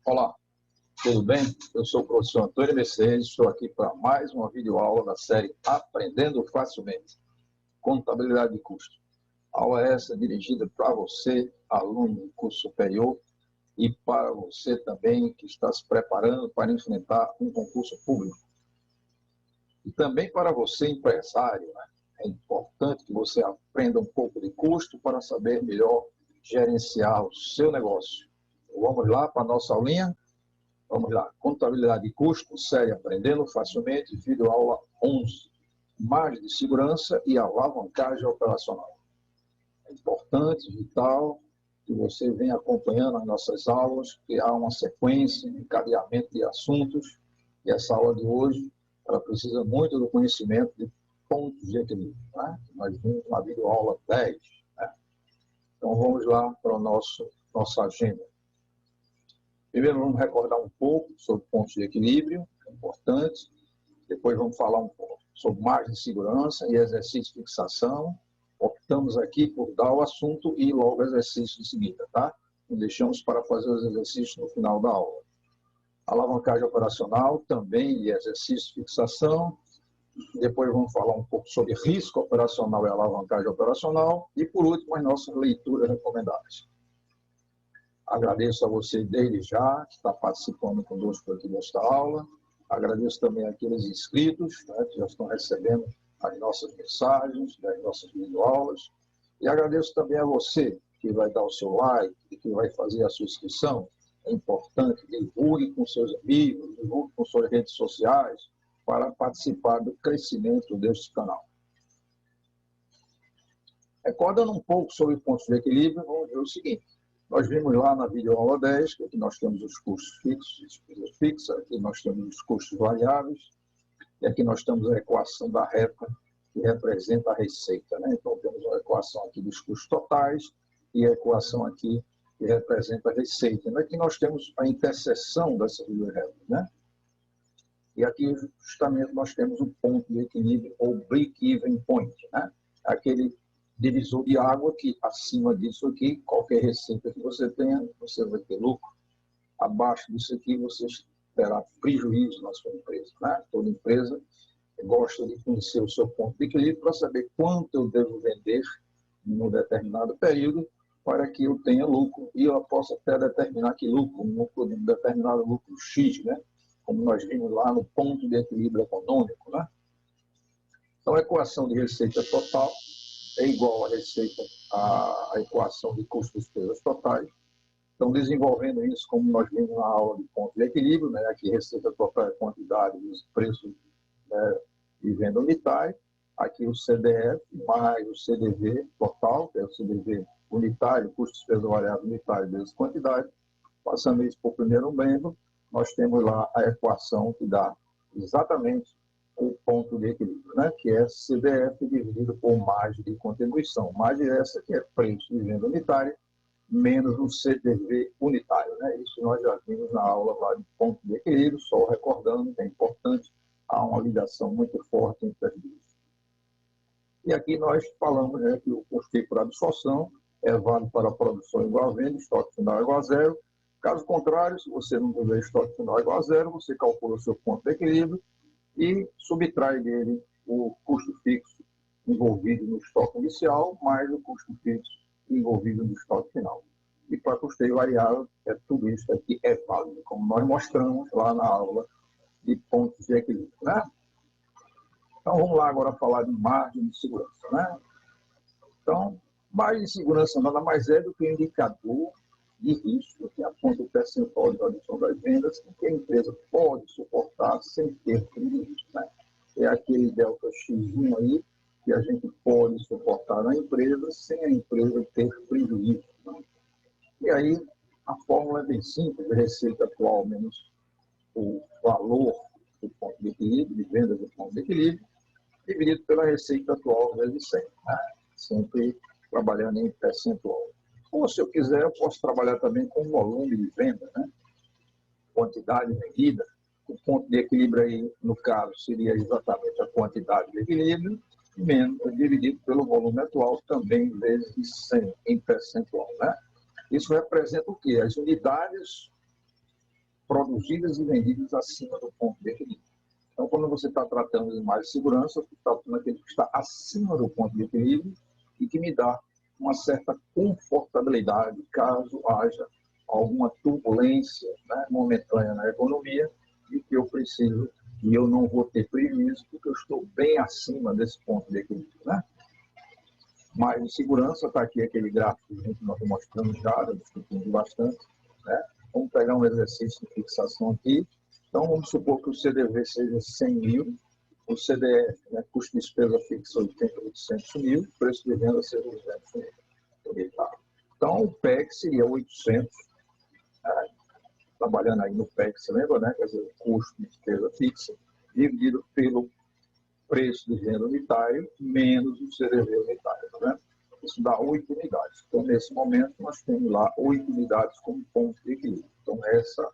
Olá, tudo bem? Eu sou o professor Antônio Mercedes, estou aqui para mais uma videoaula da série Aprendendo Facilmente, Contabilidade de Custo. Aula essa dirigida para você, aluno do curso superior, e para você também que está se preparando para enfrentar um concurso público. E também para você, empresário, né? É importante que você aprenda um pouco de custo para saber melhor gerenciar o seu negócio. Vamos lá para a nossa aulinha? Vamos lá. Contabilidade de custo, série Aprendendo Facilmente, vídeo aula 11. Margem de segurança e alavancagem operacional. É importante, vital, que você venha acompanhando as nossas aulas, que há uma sequência, um encadeamento de assuntos. E essa aula de hoje, ela precisa muito do conhecimento de pontos de equilíbrio. Né? Nós vimos na videoaula 10. Né? Então, vamos lá para a nossa agenda. Primeiro, vamos recordar um pouco sobre pontos de equilíbrio, é importante. Depois, vamos falar um pouco sobre margem de segurança e exercício de fixação. Optamos aqui por dar o assunto e logo o exercício de seguida, tá? E deixamos para fazer os exercícios no final da aula. Alavancagem operacional, também e exercício de fixação. Depois, vamos falar um pouco sobre risco operacional e alavancagem operacional. E, por último, as nossas leituras recomendadas. Agradeço a você desde já, que está participando conosco aqui desta aula. Agradeço também àqueles inscritos, né, que já estão recebendo as nossas mensagens, das nossas videoaulas. E agradeço também a você, que vai dar o seu like e que vai fazer a sua inscrição. É importante, divulgue com seus amigos, divulgue com suas redes sociais, para participar do crescimento deste canal. Recordando um pouco sobre pontos de equilíbrio, vamos ver o seguinte. Nós vimos lá na videoaula 10, que aqui nós temos os custos fixos, despesas fixas, aqui nós temos os custos variáveis, e aqui nós temos a equação da reta, que representa a receita. Né? Então, temos a equação aqui dos custos totais e a equação aqui que representa a receita. E aqui nós temos a interseção dessas duas retas. Né? E aqui, justamente, nós temos o ponto de equilíbrio, ou break-even point, né? Aquele divisor de água que, acima disso aqui, qualquer receita que você tenha, você vai ter lucro. Abaixo disso aqui, você terá prejuízo na sua empresa. Né? Toda empresa gosta de conhecer o seu ponto de equilíbrio para saber quanto eu devo vender em um determinado período para que eu tenha lucro e eu possa até determinar que lucro, um determinado lucro X, né? Como nós vimos lá no ponto de equilíbrio econômico. Né? Então, a equação de receita total é igual à receita, à equação de custos e despesas totais. Então, desenvolvendo isso, como nós vimos na aula de ponto de equilíbrio, né? Aqui receita total é a quantidade dos preços, né, de venda unitária. Aqui o CDF mais o CDV total, que é o CDV unitário, custo de despesa variável unitário vezes quantidade. Passando isso para o primeiro membro, nós temos lá a equação que dá exatamente o ponto de equilíbrio, né? Que é CDF dividido por margem de contribuição. Margem essa que é preço de venda unitária menos o CDV unitário. Né? Isso nós já vimos na aula lá de ponto de equilíbrio, só recordando que é importante, há uma ligação muito forte entre as duas. E aqui nós falamos, né, que o custo por absorção é válido para a produção igual a venda, estoque final igual a zero. Caso contrário, se você não tiver estoque final igual a zero, você calcula o seu ponto de equilíbrio e subtrai dele o custo fixo envolvido no estoque inicial, mais o custo fixo envolvido no estoque final. E para custeio variável, tudo isso aqui é válido, como nós mostramos lá na aula de pontos de equilíbrio. Né? Então, vamos lá agora falar de margem de segurança. Né? Então, margem de segurança nada mais é do que um indicador de risco que aponta o percentual de redução das vendas que a empresa pode suportar sem ter prejuízo. Né? É aquele delta X aí que a gente pode suportar na empresa sem a empresa ter prejuízo. Né? E aí, a fórmula é bem simples, receita atual menos o valor do ponto de equilíbrio, de venda do ponto de equilíbrio, dividido pela receita atual vezes 100, né? Sempre trabalhando em percentual. Ou, se eu quiser, eu posso trabalhar também com volume de venda, né? Quantidade vendida. O ponto de equilíbrio aí, no caso, seria exatamente a quantidade de equilíbrio, menos dividido pelo volume atual, também vezes 100 em percentual. Né? Isso representa o quê? As unidades produzidas e vendidas acima do ponto de equilíbrio. Então, quando você está tratando de margem de segurança, você está tratando aquele que está acima do ponto de equilíbrio e que me dá uma certa confortabilidade caso haja alguma turbulência, né, momentânea na economia e que eu preciso, e eu não vou ter prejuízo porque eu estou bem acima desse ponto de equilíbrio, né? Margem de segurança, está aqui aquele gráfico que nós mostramos já, discutimos bastante, né? Vamos pegar um exercício de fixação aqui. Então, vamos supor que o CDV seja 100 mil, o CDF, né, custo de despesa fixa 800 mil, preço de venda seja 200 mil. Então, o PEC seria 800, né, trabalhando aí no PEC, você lembra, né? Quer dizer, o custo de despesa fixa, dividido pelo preço de venda unitário, menos o CDV unitário, tá vendo? Isso dá 8 unidades. Então, nesse momento, nós temos lá 8 unidades como ponto de equilíbrio. Então, essa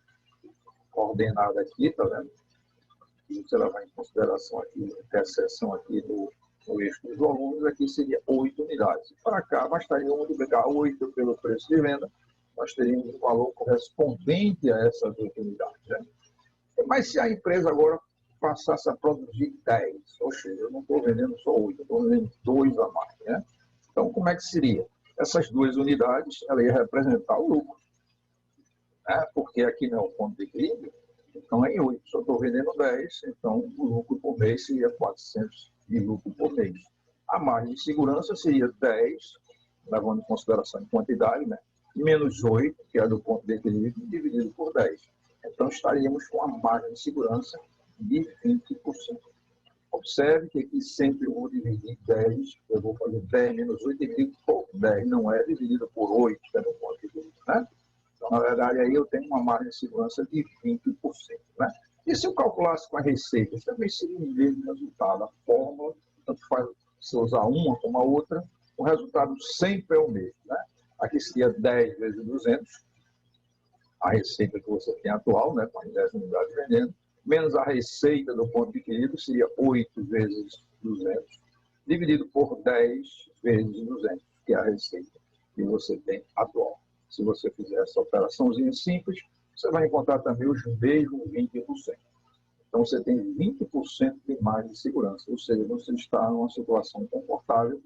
coordenada aqui, tá vendo? Se você levar em consideração aqui, a interseção aqui no eixo dos volumes, aqui seria 8 unidades. Para cá, bastaria multiplicar 8 pelo preço de venda, nós teríamos um valor correspondente a essas 8 unidades, né? Mas se a empresa agora passasse a produzir 10, ou seja, eu não estou vendendo só 8, eu estou vendendo 2 a mais, né? Então, como é que seria? Essas 2 unidades, ela ia representar o lucro, né? Porque aqui não é o ponto de equilíbrio, então é em 8. Se eu estou vendendo 10, então o lucro por mês seria 400 de lucro por mês. A margem de segurança seria 10, levando em consideração em quantidade, né? Menos 8, que é do ponto de equilíbrio, dividido por 10. Então, estaríamos com uma margem de segurança de 20%. Observe que aqui sempre eu vou dividir 10, eu vou fazer 10 menos 8 dividido por 10, não é dividido por 8, que é no ponto de equilíbrio, né? Então, na verdade, aí eu tenho uma margem de segurança de 20%, né? E se eu calculasse com a receita, também seria o mesmo resultado. A fórmula, tanto faz se usar uma como a outra, o resultado sempre é o mesmo, né? Aqui seria 10 vezes 200, a receita que você tem atual, né, com as 10 unidades vendendo, menos a receita do ponto de equilíbrio, seria 8 vezes 200, dividido por 10 vezes 200, que é a receita que você tem atual. Se você fizer essa operaçãozinha simples, você vai encontrar também os mesmos 20%. Então, você tem 20% de margem de segurança, ou seja, você está numa situação confortável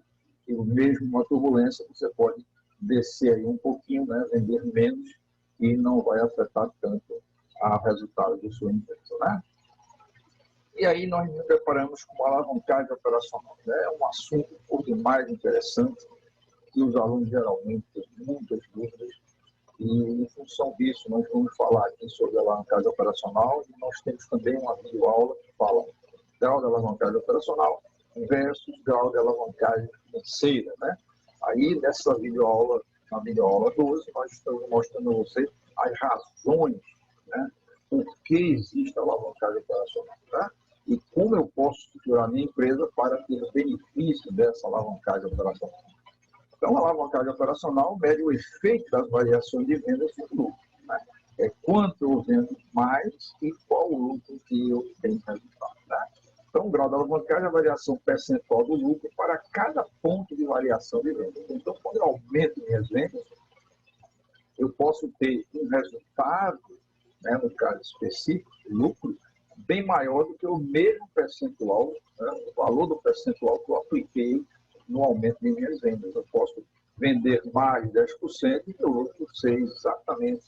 e mesmo uma turbulência, você pode descer aí um pouquinho, né, vender menos e não vai afetar tanto o resultado de sua empresa, né? E aí nós nos preparamos com uma alavancagem operacional, né? É um assunto por demais interessante que os alunos geralmente têm muitas dúvidas e, em função disso, nós vamos falar aqui sobre a alavancagem operacional e nós temos também uma videoaula que fala grau de alavancagem operacional versus grau de alavancagem financeira, né? Aí, nessa videoaula, na videoaula 12, nós estamos mostrando a vocês as razões, né, por que existe a alavancagem operacional, tá? E como eu posso estruturar a minha empresa para ter benefício dessa alavancagem operacional. Então, a alavancagem operacional mede o efeito das variações de vendas no lucro, né? É quanto eu vendo mais e qual o lucro que eu tenho resultado, né? Então, o grau da alavancagem é a variação percentual do lucro para cada ponto de variação de vendas. Então, quando eu aumento minhas vendas, eu posso ter um resultado, né, no caso específico, lucro, bem maior do que o mesmo percentual, né, o valor do percentual que eu apliquei no aumento de minhas vendas. Eu posso vender mais de 10% e o lucro ser exatamente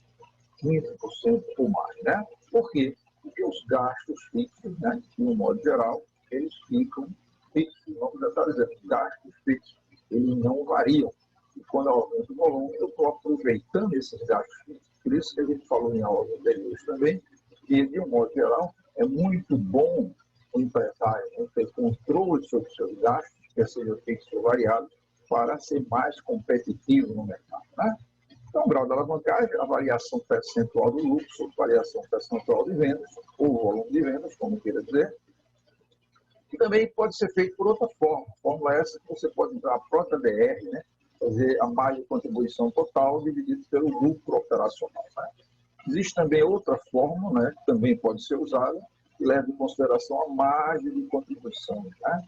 15% ou mais, né? Por quê? Porque os gastos fixos, né, de um modo geral, eles ficam fixos. Vamos estar dizendo, gastos fixos, eles não variam. E quando eu aumento o volume, eu estou aproveitando esses gastos fixos. Por isso que a gente falou em aulas anteriores também, que, de um modo geral, é muito bom o empresário, né, ter controle sobre os seus gastos, quer seja fixos ou variados, para ser mais competitivo no mercado, né? Então, o grau de alavancagem é a variação percentual do lucro sobre variação percentual de vendas, ou volume de vendas, como queira dizer. E também pode ser feito por outra forma. Fórmula essa que você pode usar a própria DR, né? Fazer a margem de contribuição total dividido pelo lucro operacional, né? Existe também outra fórmula, né, que também pode ser usada, que leva em consideração a margem de contribuição, né?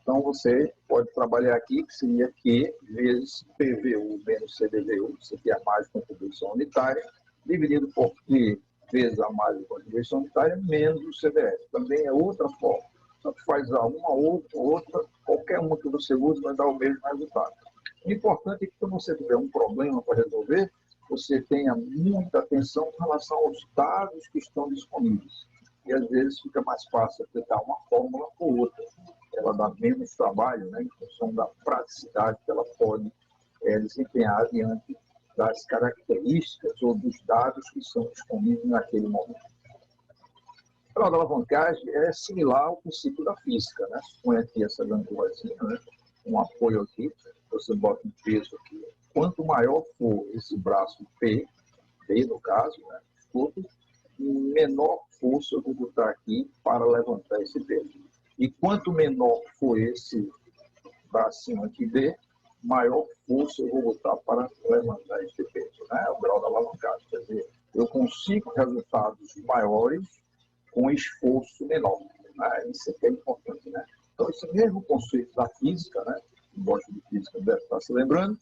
Então, você pode trabalhar aqui, que seria Q vezes PVU menos CDVU, isso aqui é a margem de contribuição unitária, dividido por Q vezes a mais de contribuição unitária, menos o CDS. Também é outra forma. Só que faz uma, outra, qualquer uma que você use vai dar o mesmo resultado. O importante é que quando você tiver um problema para resolver, você tenha muita atenção com relação aos dados que estão disponíveis. E às vezes fica mais fácil aplicar uma fórmula ou outra. Ela dá menos trabalho, né, em função da praticidade que ela pode desempenhar diante das características ou dos dados que são disponíveis naquele momento. O grau da alavancagem é similar ao princípio da física, né? Põe aqui essa gangulazinha, né? Um apoio aqui, você bota um peso aqui. Quanto maior for esse braço P no caso, né? Menor força eu vou botar aqui para levantar esse peso. E quanto menor for esse bracinho aqui B, maior força eu vou botar para levantar esse peso, né? É o grau da alavancagem. Quer dizer, eu consigo resultados maiores com esforço menor. Né? Isso aqui é importante, né? Então, esse mesmo conceito da física, né? Quem gosta de física deve estar se lembrando,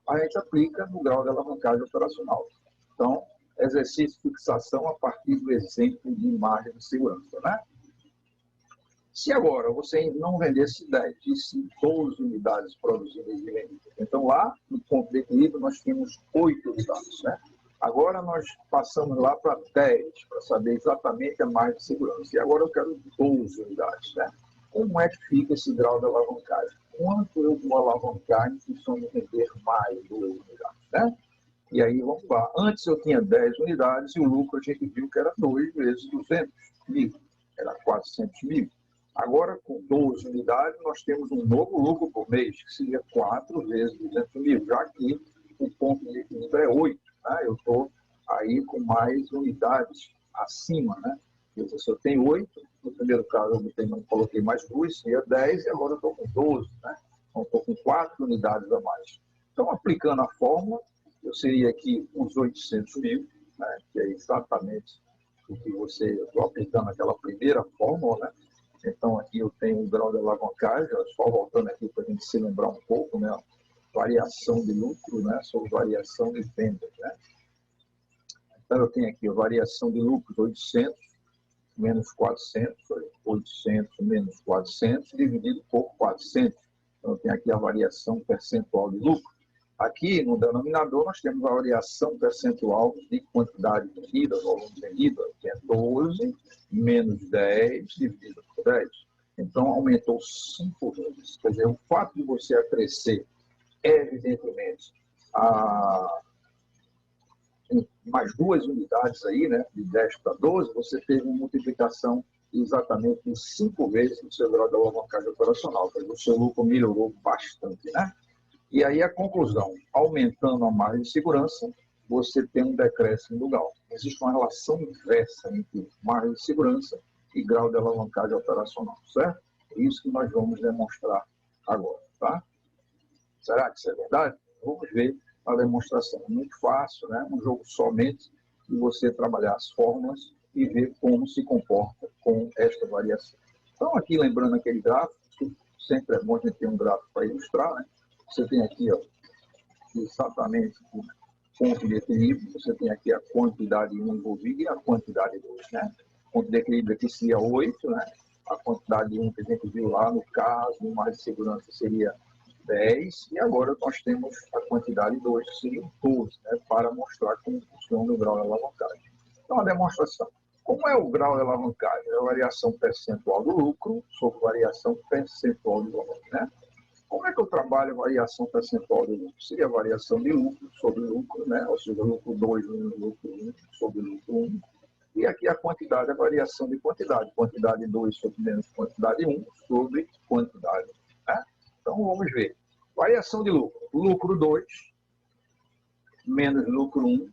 a gente aplica no grau de alavancagem operacional. Então, exercício de fixação a partir do exemplo de margem de segurança, né? Se agora você não vendesse 10, e sim 12 unidades produzidas de venda, então lá no ponto de equilíbrio nós tínhamos 8 unidades, né? Agora nós passamos lá para 10, para saber exatamente a margem de segurança. E agora eu quero 12 unidades, né? Como é que fica esse grau de alavancagem? Quanto eu vou alavancar em função de vender mais 12 unidades, né? E aí, vamos lá. Antes eu tinha 10 unidades e o lucro a gente viu que era 2 vezes 200 mil. Era 400 mil. Agora, com 12 unidades, nós temos um novo lucro por mês, que seria 4 vezes 200 mil, já que o ponto de equilíbrio é 8. Né? Eu estou aí com mais unidades acima. Né? Se eu tenho 8, no primeiro caso eu coloquei mais 2, seria 10, e agora eu estou com 12. Né? Então, estou com 4 unidades a mais. Então, aplicando a fórmula, eu seria aqui uns 800 mil, né? Que é exatamente o que eu estou aplicando aquela primeira fórmula, né? Então, aqui eu tenho o grau de alavancagem, só voltando aqui para a gente se lembrar um pouco, né? Variação de lucro, né? Sobre variação de vendas, né? Então, eu tenho aqui a variação de lucros 800 menos 400, 800 menos 400, dividido por 400. Então, eu tenho aqui a variação percentual de lucro. Aqui, no denominador, nós temos a variação percentual de quantidade vendida, volume vendido, que é 12 menos 10 dividido por 10. Então, aumentou 5 vezes. Quer dizer, o fato de você acrescer, evidentemente, mais 2 unidades aí, né, de 10 para 12, você teve uma multiplicação exatamente de 5 vezes no seu grau de alavancagem operacional. Quer dizer, o seu lucro melhorou bastante, né? E aí a conclusão, aumentando a margem de segurança, você tem um decréscimo do grau. Existe uma relação inversa entre margem de segurança e grau de alavancagem operacional, certo? É isso que nós vamos demonstrar agora, tá? Será que isso é verdade? Vamos ver a demonstração. É muito fácil, né? Um jogo somente de você trabalhar as fórmulas e ver como se comporta com esta variação. Então, aqui lembrando aquele gráfico, sempre é bom a gente ter um gráfico para ilustrar, né? Você tem aqui, ó, exatamente o ponto de equilíbrio, você tem aqui a quantidade 1 envolvida e a quantidade 2, né? O ponto de equilíbrio aqui seria 8, né? A quantidade 1 que a gente viu lá, no caso, no mais de segurança seria 10, e agora nós temos a quantidade 2, que seria 12, né? Para mostrar como funciona o grau de alavancagem. Então, a demonstração. Como é o grau de alavancagem? É a variação percentual do lucro sobre variação percentual do volume, né? Como é que eu trabalho a variação percentual do lucro? Seria a variação de lucro sobre lucro, né? Ou seja, lucro 2 menos lucro 1 sobre lucro 1. E aqui a quantidade, a variação de quantidade. Quantidade 2 sobre menos quantidade 1 sobre quantidade. Né? Então, vamos ver. Variação de lucro. Lucro 2 menos lucro 1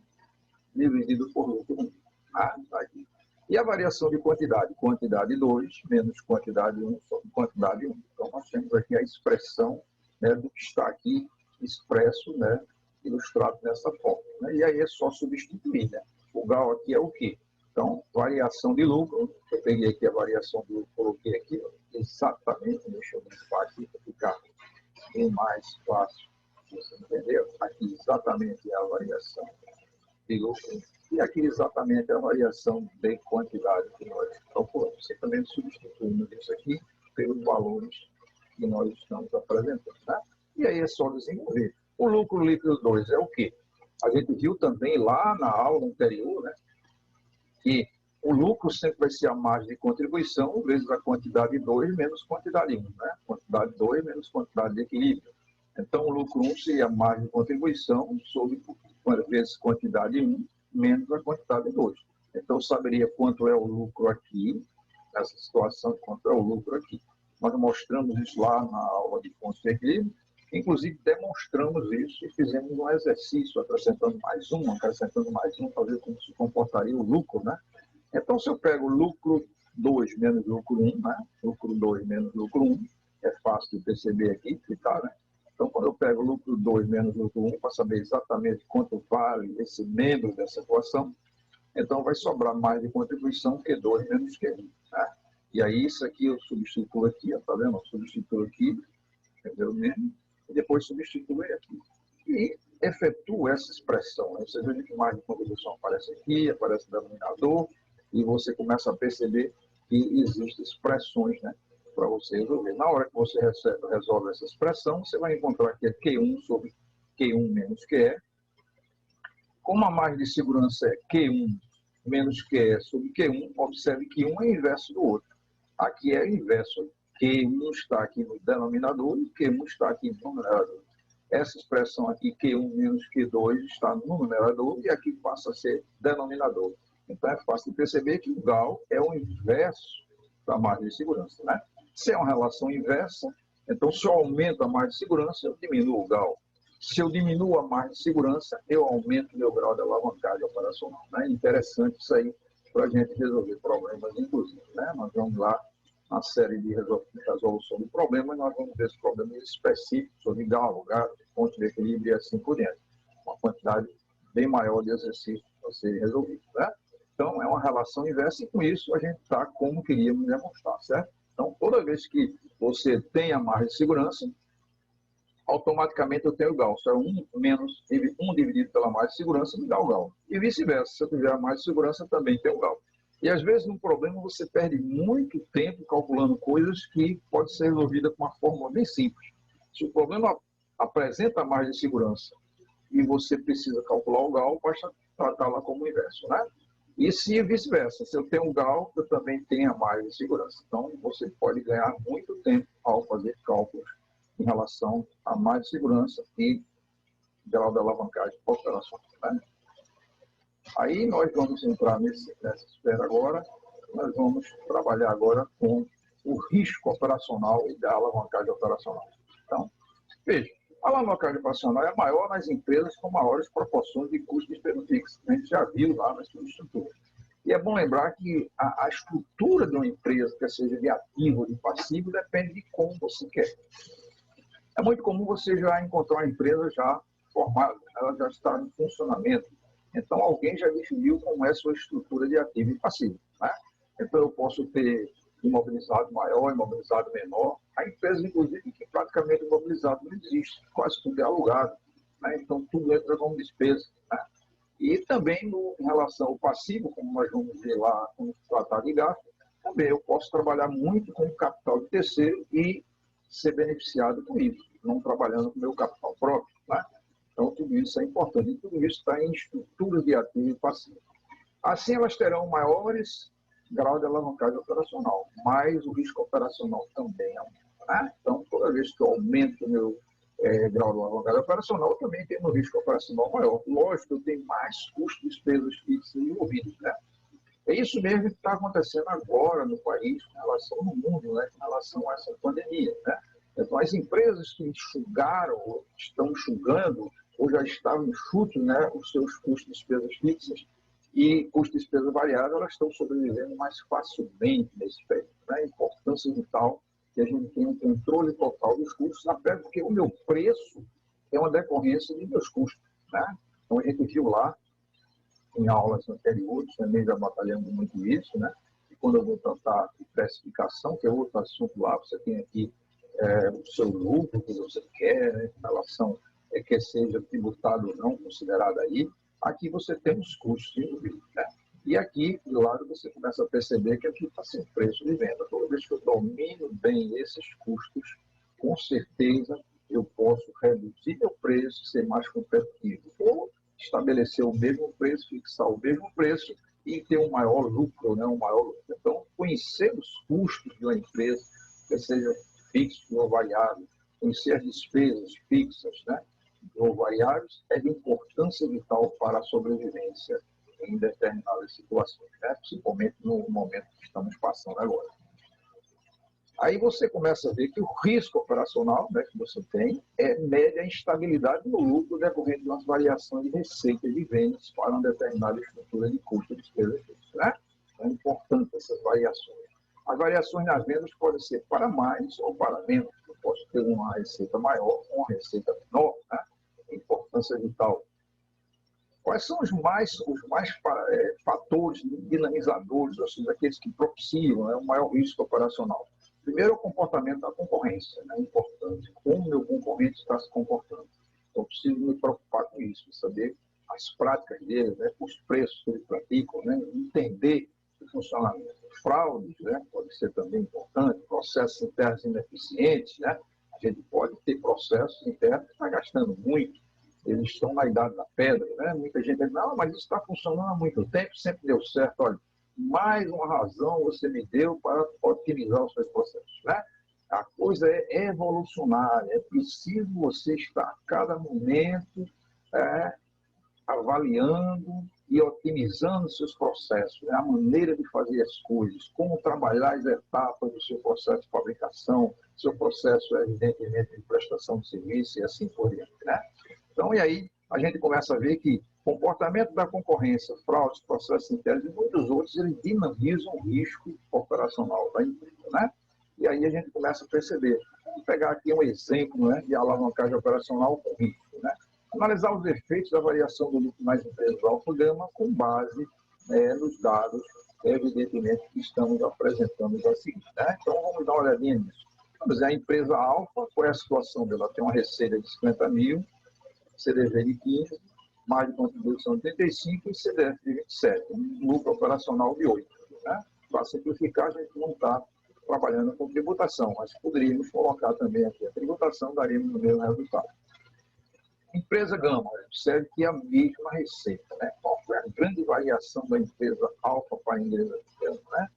dividido por lucro 1. Tá aqui. E a variação de quantidade? Quantidade 2 menos quantidade 1 sobre quantidade 1. Então, nós temos aqui a expressão, né, do que está aqui expresso, né, ilustrado dessa forma. Né? E aí é só substituir. Né? O grau aqui é o quê? Então, variação de lucro. Eu peguei aqui a variação de lucro, coloquei aqui, ó, exatamente, deixa eu limpar aqui para ficar bem mais fácil. Você entendeu? Aqui exatamente é a variação de lucro. E aqui exatamente a variação de quantidade que nós calculamos. Simplesmente substituímos isso aqui pelos valores que nós estamos apresentando. Né? E aí é só desenvolver. O lucro líquido 2 é o quê? A gente viu também lá na aula anterior, né, que o lucro sempre vai ser a margem de contribuição vezes a quantidade 2 menos quantidade 1. Né? Quantidade 2 menos quantidade de equilíbrio. Então, o lucro 1 seria a margem de contribuição sobre vezes quantidade 1 menos a quantidade 2. Então, eu saberia quanto é o lucro aqui, nessa situação, quanto é o lucro aqui. Nós mostramos isso lá na aula de pontos de equilíbrio, inclusive demonstramos isso e fizemos um exercício, acrescentando mais um, para ver como se comportaria o lucro, né? Então, se eu pego lucro 2 menos lucro 1, né? Lucro 2 menos lucro 1, é fácil de perceber aqui, que tá, né? Então, quando eu pego lucro 2 menos lucro 1, para saber exatamente quanto vale esse membro dessa equação, então vai sobrar mais de contribuição que 2 menos que 1. Né? E aí, isso aqui eu substituo aqui, está vendo? Eu substituo aqui, entendeu mesmo? E depois substituo aqui. E efetuo essa expressão. Né? Você vê que mais de contribuição aparece aqui, aparece o denominador, e você começa a perceber que existem expressões, né, para você resolver. Na hora que você resolve essa expressão, você vai encontrar que é Q1 sobre Q1 menos QE. Como a margem de segurança é Q1 menos QE sobre Q1, observe que um é inverso do outro. Aqui é o inverso. Q1 está aqui no denominador e Q1 está aqui no numerador. Essa expressão aqui, Q1 menos Q2, está no numerador e aqui passa a ser denominador. Então, é fácil de perceber que o GAL é o inverso da margem de segurança. Né? Se é uma relação inversa, então, se eu aumento a margem de segurança, eu diminuo o GAL. Se eu diminuo a margem de segurança, eu aumento o meu grau de alavancagem operacional. Né? Interessante isso aí para a gente resolver problemas, inclusive. Né? Nós vamos lá na série de resolução de problemas, nós vamos ver os problemas específicos sobre GAL, ponto de equilíbrio e assim por diante. Uma quantidade bem maior de exercícios para serem resolvidos. Né? Então, é uma relação inversa e, com isso, a gente está como queríamos demonstrar, certo? Então, toda vez que você tem a margem de segurança, automaticamente eu tenho o GAL. Se é 1 menos 1 dividido pela margem de segurança, me dá o GAL. E vice-versa, se eu tiver a margem de segurança, também tem o GAL. E, às vezes, no problema, você perde muito tempo calculando coisas que pode ser resolvida com uma fórmula bem simples. Se o problema apresenta a margem de segurança e você precisa calcular o GAL, basta tratá-la como inverso, né? E se vice-versa, se eu tenho um GAL, eu também tenho a margem de segurança. Então, você pode ganhar muito tempo ao fazer cálculos em relação à margem de segurança e grau de alavancagem operacional. Né? Aí nós vamos entrar nessa esfera agora, nós vamos trabalhar agora com o risco operacional e da alavancagem operacional. Então, veja, a alavancagem operacional é maior nas empresas com maiores proporções de custo de despesa fixa. A gente já viu lá na sua estrutura. E é bom lembrar que a estrutura de uma empresa, quer seja de ativo ou de passivo, depende de como você quer. É muito comum você já encontrar uma empresa já formada, ela já está em funcionamento. Então, alguém já definiu como é a sua estrutura de ativo e passivo. Né? Então, eu posso ter imobilizado maior, imobilizado menor. Há empresas, inclusive, que praticamente imobilizado não existe, quase tudo é alugado. Né? Então, tudo entra como despesa. Né? E também, em relação ao passivo, como nós vamos ver lá quando tratar de gasto, também eu posso trabalhar muito com o capital de terceiro e ser beneficiado com isso, não trabalhando com o meu capital próprio. Né? Então, tudo isso é importante. E tudo isso está em estruturas de ativo e passivo. Assim, elas terão maiores graus de alavancagem operacional, mas o risco operacional também aumenta. Né? Então, toda vez que eu aumento o meu grau de alavancagem operacional, eu também tenho um risco operacional maior. Lógico, eu tenho mais custos e despesas fixas envolvidos. Né? É isso mesmo que está acontecendo agora no país, com relação no mundo, né? Com relação a essa pandemia. Né? Então, as empresas que enxugaram, ou estão enxugando, ou já estavam enxutos, né, os seus custos de despesas fixas e custos de despesa variável, elas estão sobrevivendo mais facilmente nesse período. Né? A importância vital que a gente tenha um controle total dos custos, até porque o meu preço é uma decorrência de meus custos. Né? Então, a gente viu lá, em aulas anteriores, também já batalhamos muito isso, né? E quando eu vou tratar de precificação, que é outro assunto lá, você tem aqui o seu lucro que você quer, né, em relação que seja tributado ou não, considerado aí. aqui você tem os custos envolvidos, né? E aqui, do lado, você começa a perceber que aqui está sendo preço de venda. Toda vez que eu domino bem esses custos, com certeza eu posso reduzir meu preço, ser mais competitivo. Ou estabelecer o mesmo preço, fixar o mesmo preço e ter um maior lucro, né? Um maior lucro. Então, conhecer os custos de uma empresa, que seja fixo ou variável, conhecer as despesas fixas, né? Ou variáveis, é de importância vital para a sobrevivência em determinadas situações, né? Principalmente no momento que estamos passando agora. Aí você começa a ver que o risco operacional, né, que você tem mede a instabilidade no lucro decorrente de umas variações de receita de vendas para uma determinada estrutura de custo de despesa fixa, né? Então, é importante essas variações. As variações nas vendas podem ser para mais ou para menos. Eu posso ter uma receita maior ou uma receita menor, né? A importância vital. Quais são os mais fatores dinamizadores, ou seja, aqueles que propiciam, né, o maior risco operacional? Primeiro, o comportamento da concorrência, né? É importante. Como o meu concorrente está se comportando. Eu preciso me preocupar com isso, saber as práticas dele, né? Os preços que eles praticam, né? Entender o funcionamento. Fraudes, né? Pode ser também importante. Processos internos ineficientes, né? A gente pode ter processos internos que está gastando muito. Eles estão na idade da pedra, né? Muita gente diz, não, mas isso está funcionando há muito tempo, sempre deu certo. Olha, mais uma razão você me deu para otimizar os seus processos, né? A coisa é evolucionária, é preciso você estar a cada momento avaliando e otimizando seus processos, né? A maneira de fazer as coisas, como trabalhar as etapas do seu processo de fabricação, seu processo, evidentemente, de prestação de serviço e assim por diante, né? Então, e aí a gente começa a ver que o comportamento da concorrência, fraudes, processos internos e muitos outros, eles dinamizam o risco operacional da empresa, né? E aí a gente começa a perceber. Vamos pegar aqui um exemplo, né, de alavancagem operacional com risco, né? Analisar os efeitos da variação do lucro nas empresas alfa gama com base nos dados, evidentemente, que estamos apresentando a seguir, né? Então, vamos dar uma olhadinha nisso. Vamos dizer, a empresa alfa, qual é a situação dela? Tem uma receita de 50 mil, CDV de 15, margem de contribuição de 35 e CDF de 27, um lucro operacional de 8. Né? Para simplificar, a gente não está trabalhando com tributação, mas poderíamos colocar também aqui a tributação, daríamos o mesmo resultado. Empresa Gama, observe que é a mesma receita. Né? Qual foi a grande variação da empresa alfa para a empresa Gama? Né?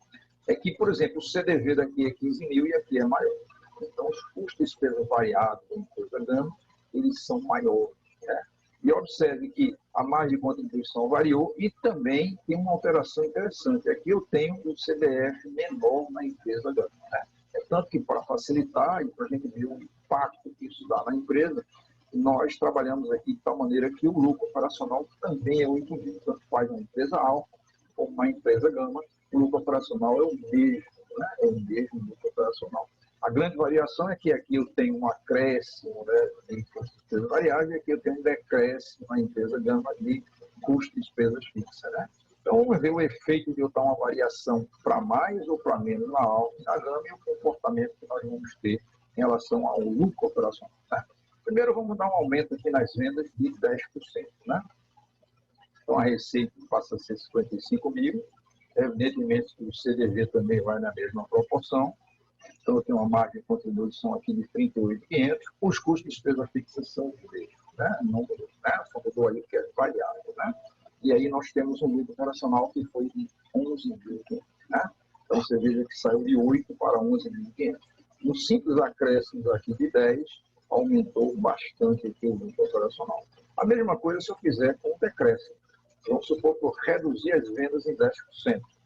É que, por exemplo, o CDV daqui é 15 mil e aqui é maior. Então, os custos de despesa variáveis da empresa Gama, eles são maiores. Né? E observe que a margem de contribuição variou e também tem uma alteração interessante. Aqui eu tenho o CDF menor na empresa Gama. Né? É tanto que, para facilitar e para a gente ver o impacto que isso dá na empresa, nós trabalhamos aqui de tal maneira que o lucro operacional também é 8 mil. Tanto faz uma empresa alfa como uma empresa gama, o lucro operacional é o mesmo, né? É o mesmo lucro operacional. A grande variação é que aqui eu tenho um acréscimo, né, de custo de despesa variável e aqui eu tenho um decréscimo na empresa gama de custo de despesas fixas. Né? Então, vamos ver o efeito de eu dar uma variação para mais ou para menos na alfa e na gama e o comportamento que nós vamos ter em relação ao lucro operacional. Né? Primeiro, vamos dar um aumento aqui nas vendas de 10%. Né? Então, a receita passa a ser 55 mil. Evidentemente, o CDV também vai na mesma proporção. Então, eu tenho uma margem de contribuição aqui de 38.500. Os custos de despesa fixa são os mesmos. Né? Não mudou, né? Só mudou aí que é variável. Né? E aí nós temos um lucro operacional que foi de 11.500. Né? Então, você veja que saiu de 8 para 11.500. No simples acréscimo aqui de 10, aumentou bastante aqui o lucro operacional. A mesma coisa se eu fizer com o decréscimo. Vamos supor que eu reduzir as vendas em 10%.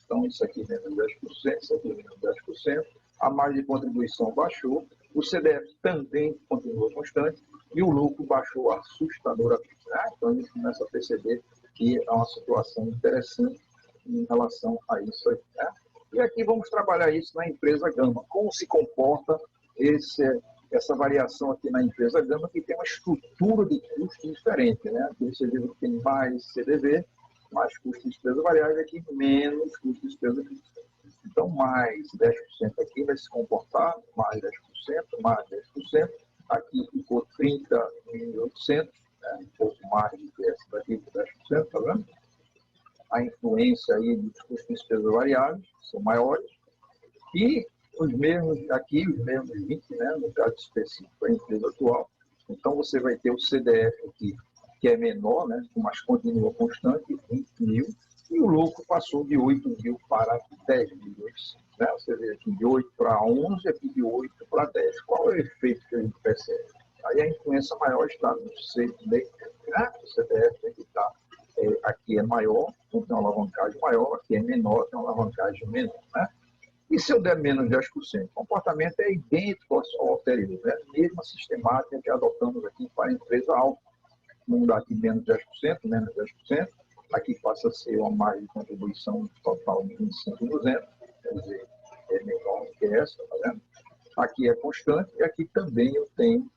Então, isso aqui venda 10%, isso aqui venda 10%, a margem de contribuição baixou, o CDF também continua constante e o lucro baixou assustadoramente. Né? Então, a gente começa a perceber que é uma situação interessante em relação a isso aí. Né? E aqui vamos trabalhar isso na empresa Gama. Como se comporta essa variação aqui na empresa Gama, que tem uma estrutura de custo diferente. Né? Aqui você vê que tem mais CDV, mais custo de despesa variável, aqui menos custo de despesa fixa. Então, mais 10% aqui vai se comportar, mais 10%, mais 10%. Aqui ficou 30.800, um pouco mais do que essa daqui, por 10%, tá vendo? A influência aí dos custos de despesa variáveis são maiores, e os mesmos aqui, os mesmos 20, né, no caso específico da empresa atual. Então, você vai ter o CDF aqui, que é menor, né, mas continua constante, 20 mil, e o lucro passou de 8 mil para 10 milhões. Né? Você vê aqui de 8 para 11, aqui de 8 para 10. Qual é o efeito que a gente percebe? Aí a influência maior está no CDF, né? O CDF tem que estar, aqui é maior, então tem uma alavancagem maior, aqui é menor, tem uma alavancagem menor. Né? E se eu der menos de 10%? O comportamento é idêntico ao anterior, né? Mesma sistemática que adotamos aqui para a empresa alta. Vamos dar aqui menos 10%, menos 10%. Aqui passa a ser uma margem de contribuição total de 25%, quer dizer, é menor do que essa, tá vendo? Aqui é constante e aqui também eu tenho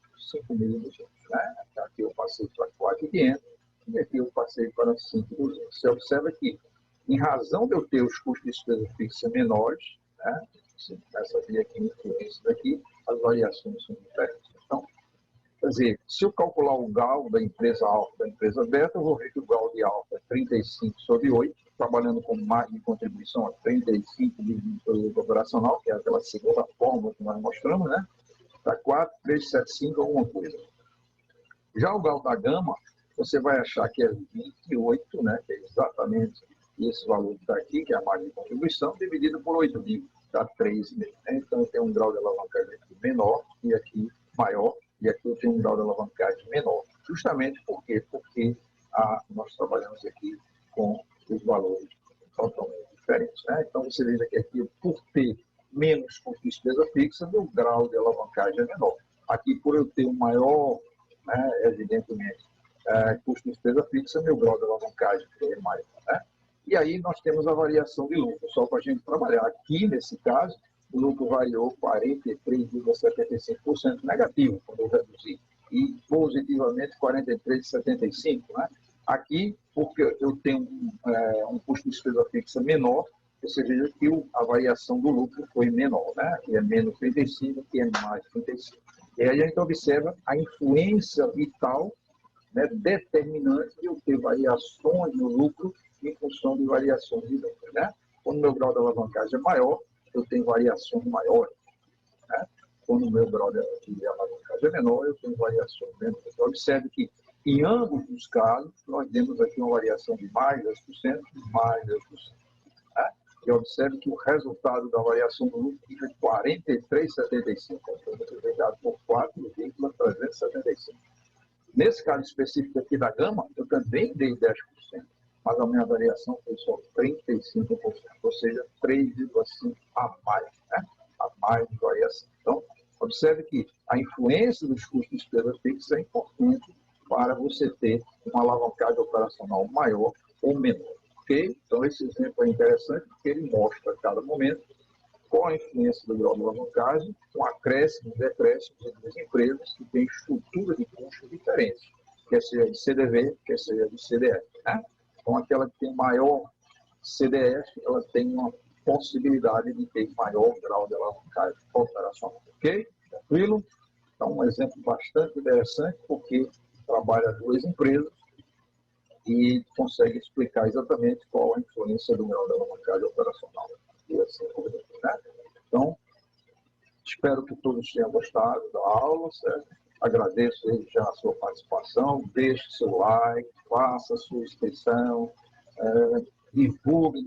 5.200, né? Aqui eu passei para 4.500 e aqui eu passei para 5.200. Você observa que, em razão de eu ter os custos de despesa fixa menores, né? Essa via aqui, influência daqui, as variações são diferentes. Então, quer dizer, se eu calcular o GAL da empresa alta da empresa beta, eu vou ver que o GAL de alta é 35 sobre 8, trabalhando com margem de contribuição a 35 de produto operacional, que é aquela segunda fórmula que nós mostramos, né? Está 4, 3, 7, 5, alguma coisa. Já o GAL da gama, você vai achar que é 28, né? Que é exatamente esse valor que está aqui, que é a margem de contribuição, dividido por 8 mil, dá 3,5. Né? Então, tem um grau de alavancagem aqui menor e aqui maior. E aqui eu tenho um grau de alavancagem menor. Justamente por quê? Porque nós trabalhamos aqui com os valores totalmente diferentes. Né? Então, você veja que aqui, por ter menos custo de despesa fixa, meu grau de alavancagem é menor. Aqui, por eu ter um maior, né, evidentemente, custo de despesa fixa, meu grau de alavancagem é maior. Né? E aí nós temos a variação de lucro, só para a gente trabalhar. Aqui, nesse caso, o lucro variou 43,75% negativo, quando eu reduzi, e positivamente 43,75%. Né? Aqui, porque eu tenho um custo de despesa fixa menor, você veja que a variação do lucro foi menor, né? Aqui é menos 35, aqui é mais 35. E aí a gente observa a influência vital, né, determinante de eu ter variações no lucro em função de variações de lucro. Né? Quando o meu grau de alavancagem é maior, eu tenho variações maiores. Né? Quando o meu grau de alavancagem é menor, eu tenho variações menores. Então, observe que, em ambos os casos, nós temos aqui uma variação de mais 10%, mais 10%. Né? E observe que o resultado da variação do lucro fica de 43,75%, multiplicado por 4,375%. Nesse caso específico aqui da gama, eu também dei 10%, mas a minha variação foi só 35%, ou seja, 3,5% a mais, né? A mais de variação. Então, observe que a influência dos custos de despesa fixa é importante para você ter uma alavancagem operacional maior ou menor. Okay? Então, esse exemplo é interessante porque ele mostra a cada momento qual a influência do grau de alavancagem, com acréscimos e decréscimos das empresas que têm estrutura de custos diferentes, quer seja de CDV, quer seja de CDF. Né? Então, aquela que tem maior CDF, ela tem uma possibilidade de ter maior grau de alavancagem operacional. Ok? Tranquilo? Então, um exemplo bastante interessante, porque trabalha duas empresas e consegue explicar exatamente qual a influência do grau de alavancagem operacional. E assim, né? Então, espero que todos tenham gostado da aula, certo? Agradeço já a sua participação, deixe seu like, faça a sua inscrição, divulgue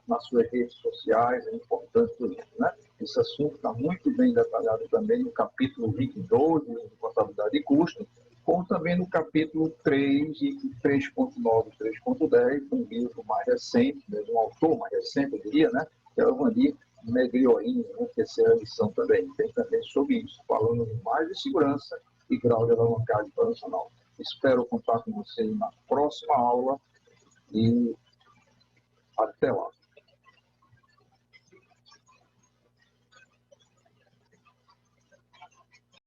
nas suas redes sociais, é importante tudo isso, né? Esse assunto está muito bem detalhado também no capítulo 22 de contabilidade de custo, como também no capítulo 3 e 3.9 e 3.10, um livro mais recente, um autor mais recente, eu diria, né? Que é o Vandir Megliorini, na terceira edição também. Tem também sobre isso, falando mais de segurança e grau de alavancagem operacional. Espero contar com vocês na próxima aula e até lá.